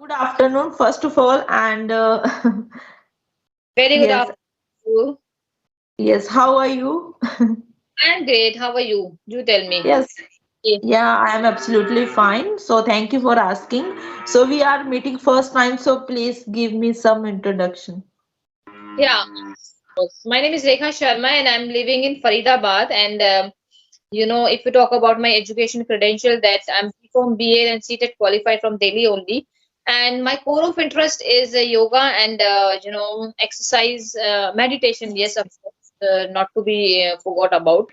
good afternoon, first of all, and Very good yes, afternoon. yes. How are you? I'm great. How are you? You tell me. Yes, Okay. yeah, I am absolutely fine. So thank you for asking. So we are meeting first time, so please give me some introduction. Yeah. My name is Rekha Sharma and I'm living in Faridabad. And if you talk about my education credential, that I'm from BA and CTET qualified from Delhi only. And my core of interest is yoga and exercise, meditation. Yes, of course, not to be forgot about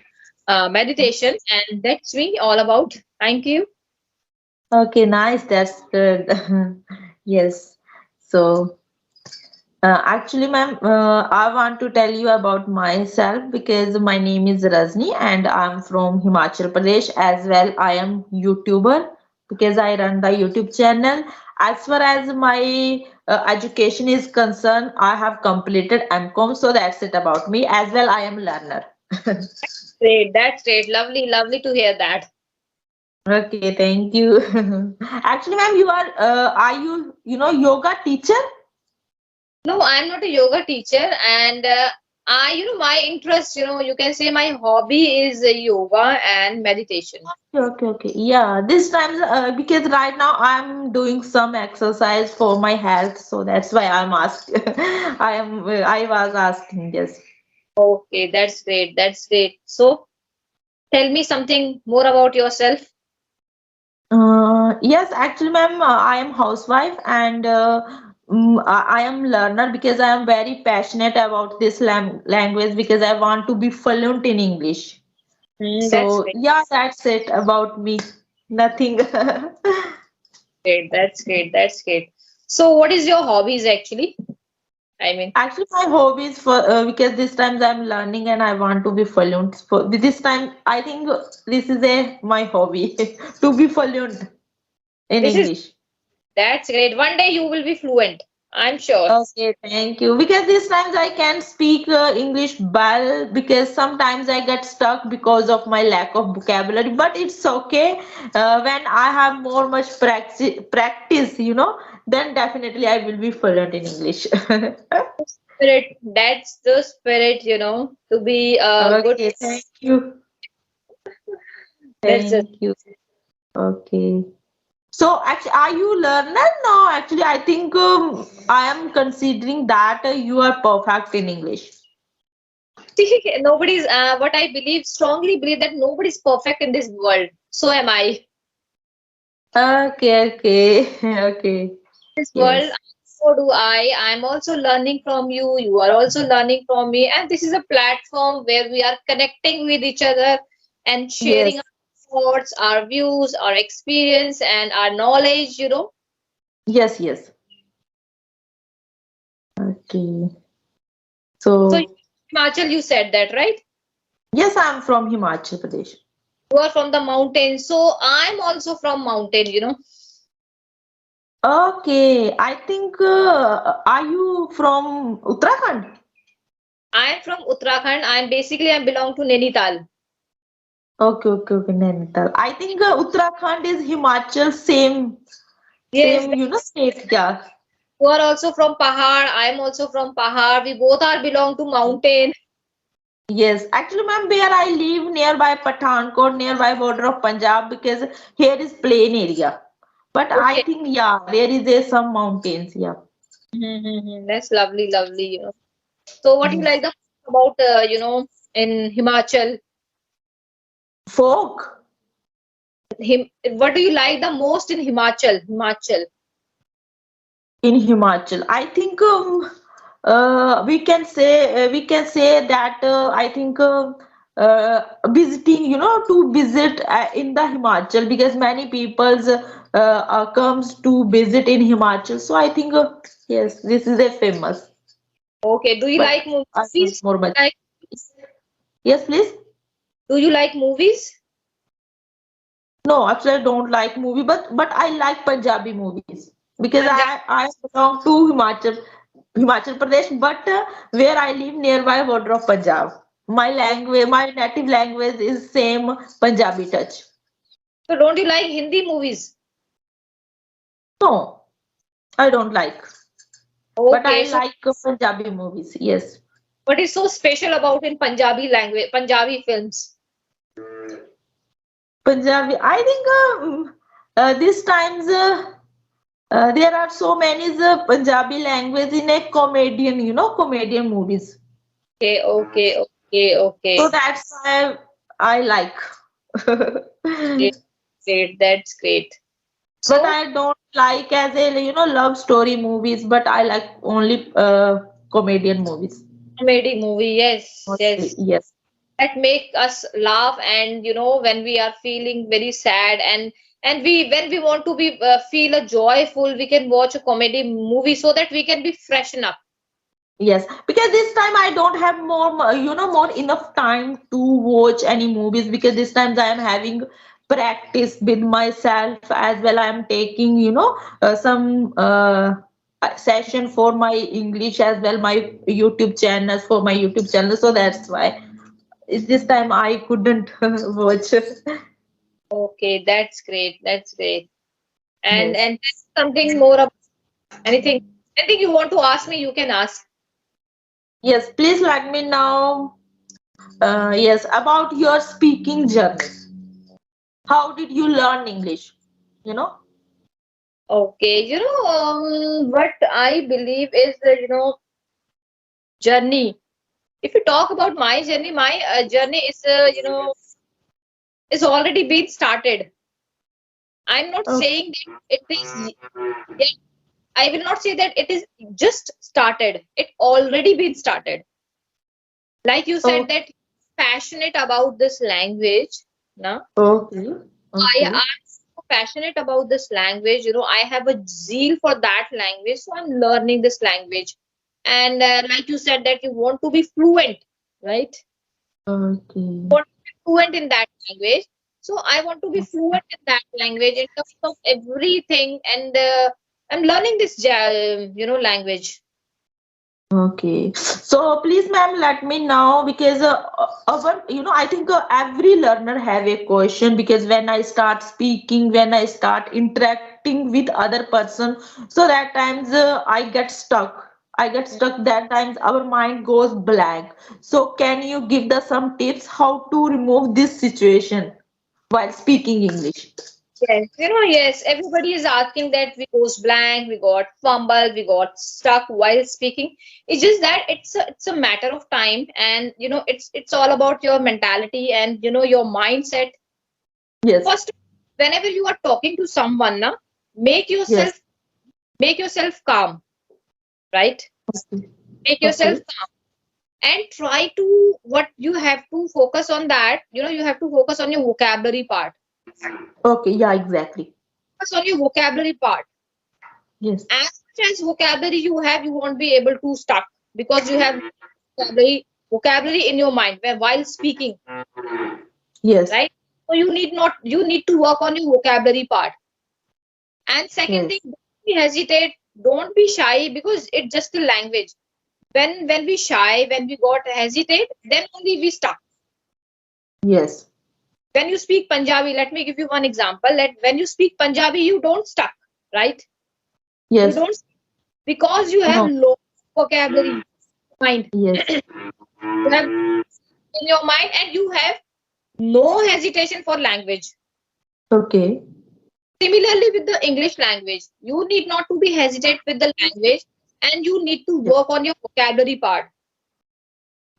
meditation. And that's me all about. Thank you. Okay, nice. That's good. Yes. So. Actually, ma'am, I want to tell you about myself because my name is Rajni and I'm from Himachal Pradesh as well. I am YouTuber because I run the YouTube channel. As far as my education is concerned, I have completed MCOM, so that's it about me. As well, I am learner. Great. That's great. Lovely, lovely to hear that. Okay, thank you. Actually, ma'am, are you yoga teacher? No, I'm not a yoga teacher, and my interest, you can say my hobby is yoga and meditation. Okay, okay. Yeah, this time because right now I'm doing some exercise for my health, so that's why I'm asked. I was asking this. Okay, that's great. That's great. So, tell me something more about yourself. Yes, actually, ma'am, I am housewife and I am learner because I am very passionate about this language because I want to be fluent in English. That's So great. yeah, that's it about me. Nothing. Great. That's great. That's great. So, what is your hobbies actually? I mean, Actually, my hobby is for because this times I'm learning and I want to be fluent. For this time, I think this is a my hobby to be fluent in this is English. that's great. One day you will be fluent. I'm sure. Okay, thank you. Because these times I can speak English well because sometimes I get stuck because of my lack of vocabulary. But it's okay. When I have more much practice, then definitely I will be fluent in English. Spirit. That's the spirit. To be good. Okay, thank you. That's just Thank you. Okay. So actually, are you learner? No, actually, I think I am considering that you are perfect in English. See, nobody's what I believe, strongly believe that nobody's perfect in this world. So am I. Okay, okay, okay. This world, Yes, so do I. I'm also learning from you. You are also learning from me. And this is a platform where we are connecting with each other and sharing yes, our thoughts, our views, our experience, and our knowledge. yes, yes. Okay. So, So, Himachal, you said that, right? yes, I'm from Himachal Pradesh. You are from the mountains. So, I'm also from mountain. Okay, I think are you from Uttarakhand? I'm from Uttarakhand. I belong to Nainital. Okay, okay, okay, Nainital. I think Uttarakhand is Himachal, Yes, same, state. Yeah. you are also from Pahar. I am also from Pahar. We both are belong to mountain. Yes, actually, ma'am, where I live nearby Pathankot, nearby border of Punjab, because here is plain area. But I Okay. think, yeah, there is some mountains. Yeah. That's lovely, lovely. So, what do you like Yes. the about in Himachal? Folk What do you like the most in Himachal? Himachal. in Himachal. I think we can say that I think visiting, to visit in the Himachal because many people's comes to visit in Himachal. So I think yes, this is a famous. Okay. Do you But like I don't movies? more much. Like, Yes, please. do you like movies? No, actually, I don't like movie, but I like Punjabi movies because Punjab. I belong to Himachal Pradesh, but where I live nearby border of Punjab. My native language is same Punjabi touch. So, don't you like Hindi movies? No, I don't like, but Okay, I so like Punjabi movies. Yes, what is so special about in Punjabi language, Punjabi films? Punjabi. I think these times there are so many Punjabi language in a comedian, comedian movies. Okay, okay, okay, So okay. that's why I like. Great, great, that's great. But So, I don't like as a love story movies. But I like only comedian movies. comedy movie, yes, Mostly, yes. yes, That make us laugh, and when we are feeling very sad, and we when we want to be feel a joyful, we can watch a comedy movie so that we can be freshen up. yes. Because this time I don't have more enough time to watch any movies. Because this times I am having practice with myself as well. I am taking some session for my English as well. My YouTube channels for my YouTube channel. So that's why. It's this time I couldn't watch. Okay, that's great. That's great. And Yes. and something more about anything. Anything you want to ask me, you can ask. Yes, please let me know. Yes, about your speaking journey. How did you learn English? You know? Okay, what I believe is the journey. If you talk about my journey, my journey is is already been started. I'm not Okay. saying that it is yet. I will not say that it is just started. It already been started. Like you said Oh, that passionate about this language. No, okay. I Okay. am so passionate about this language. I have a zeal for that language, so I'm learning this language. And like you said that you want to be fluent, right? Okay. Want to be fluent in that language. So I want to be fluent in that language in terms of everything, and I'm learning this, language. Okay. So please, ma'am, let me know because I think every learner have a question because when I start speaking, when I start interacting with other person, so that times I get stuck. I get stuck. That times our mind goes blank. So can you give the some tips how to remove this situation while speaking English? Yes, yes, everybody is asking that we goes blank, we got fumbled, we got stuck while speaking. It's just that it's a matter of time, and it's all about your mentality and your mindset. Yes. First, whenever you are talking to someone, na, make Yes. yourself make yourself calm, right? Okay. Make yourself Okay. calm and try to what you have to focus on that. You have to focus on your vocabulary part. Okay. Yeah. Exactly. Focus on your vocabulary part. Yes. As much as vocabulary you have, you won't be able to stuck because you have vocabulary in your mind while speaking, Yes. right? So you need to work on your vocabulary part. And second thing, Yes. don't be hesitate, don't be shy because it's just a language. When we shy, when we got hesitate, then only we stuck. Yes. When you speak Punjabi, let me give you one example. That when you speak Punjabi, you don't stuck, right? You Yes. don't because you have No. low vocabulary mind. Yes. You have in your mind and you have no hesitation for language. Okay. Similarly with the English language, you need not to be hesitate with the language and you need to Yes. work on your vocabulary part.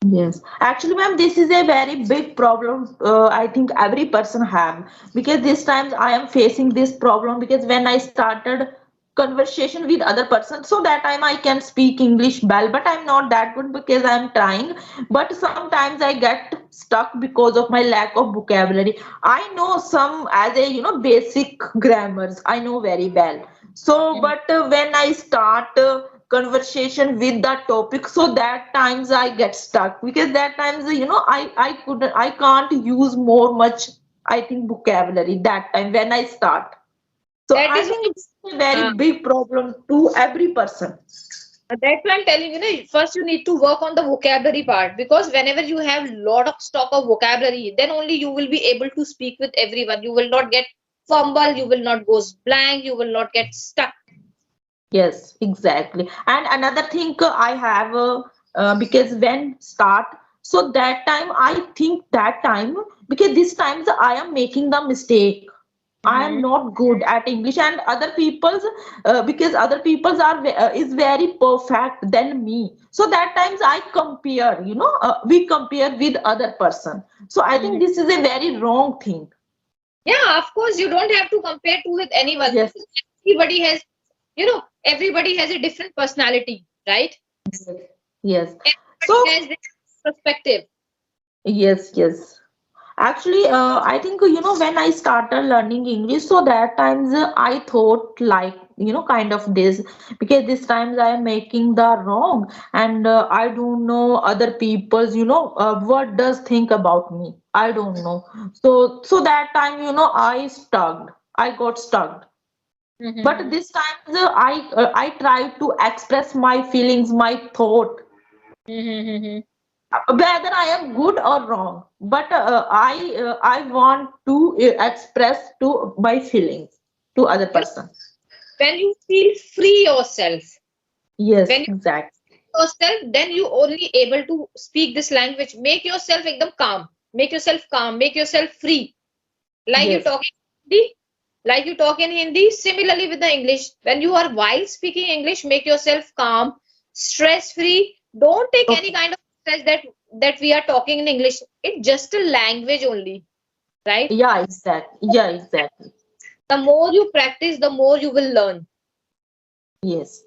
Yes. Actually, ma'am, this is a very big problem. I think every person have because this times I am facing this problem because when I started conversation with other person, so that time I can speak English well, but I'm not that good because I'm trying. But sometimes I get stuck because of my lack of vocabulary. I know some as a basic grammars. I know very well. So, Mhm. but when I start conversation with that topic, so that times I get stuck because that times I can't use more much. I think vocabulary that time when I start. So That I is think it's a uh, very big problem to every person. that's why I'm telling first you need to work on the vocabulary part because whenever you have lot of stock of vocabulary, then only you will be able to speak with everyone. You will not get fumble, you will not go blank, you will not get stuck. Yes, exactly. And another thing I have because when start, so that time I think that time because this times I am making the mistake. I am Mm-hmm. not good at English, and other people's because other people's are is very perfect than me. So that times I compare, we compare with other person. So I Mm-hmm. think this is a very wrong thing. Yeah, of course, you don't have to compare to with anyone Yes, because everybody has, everybody has a different personality, right? yes, yes. Everybody So has their perspective. yes, yes. Actually, I think when I started learning English, so that times I thought like kind of this because this times I am making the wrong and I don't know other people's what does think about me. I don't know. So that time I got stuck. But Mm-hmm. this time I try to express my feelings, my thought Mm-hmm. whether I am good or wrong, but I want to express to my feelings to other You know, person. when you feel free yourself, when Yes, you exactly. yourself, then you only able to speak this language. Make yourself ekdam calm. Make yourself calm. Make yourself free. Like you Yes, talk in Hindi, like you talk in Hindi. Similarly with the English, when you are while speaking English, make yourself calm, stress free. Don't take any okay. kind of stress that we are talking in English. It's just a language only, right? Yeah, exactly. Yeah, exactly. The more you practice, the more you will learn. Yes.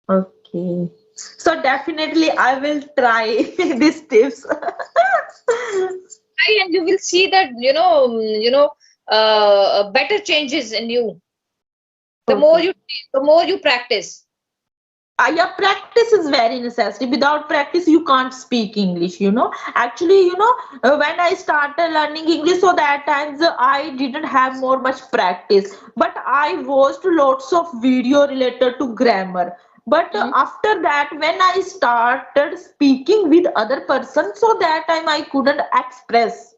Okay. So definitely I will try these tips. Right? And you will see that better changes in you. Okay. The more you practice. Yeah, practice is very necessary. Without practice, you can't speak English, Actually, when I started learning English, so that times I didn't have more much practice, but I watched lots of video related to grammar. But Mhm. after that, when I started speaking with other person, so that time I couldn't express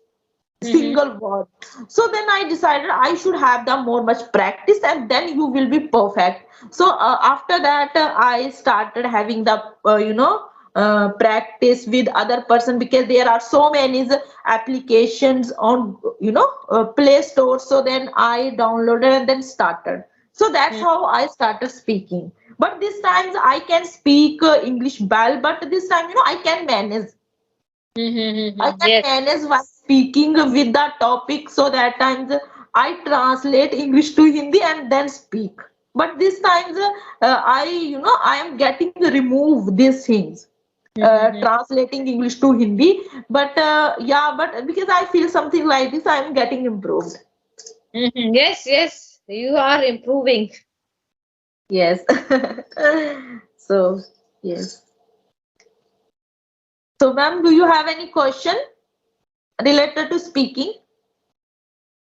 Mhm. single word. So then I decided I should have the more much practice and then you will be perfect. So after that I started having the practice with other person because there are so many applications on Play Store. So then I downloaded and then started. So that's how I started speaking. But this times I can speak English well, but this time I can manage. I Mhm. can Yes. manage while speaking with the topic so that times I translate English to Hindi and then speak. But this times I am getting remove these things, Mhm. translating English to Hindi. But yeah, but because I feel something like this, I am getting improved. Mhm. Yes, yes. You are improving. Yes. So yes. So ma'am, do you have any question related to speaking?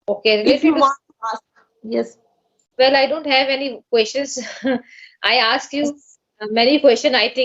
Okay, If related you to, want to ask, yes. well, I don't have any questions. I asked you many questions. I think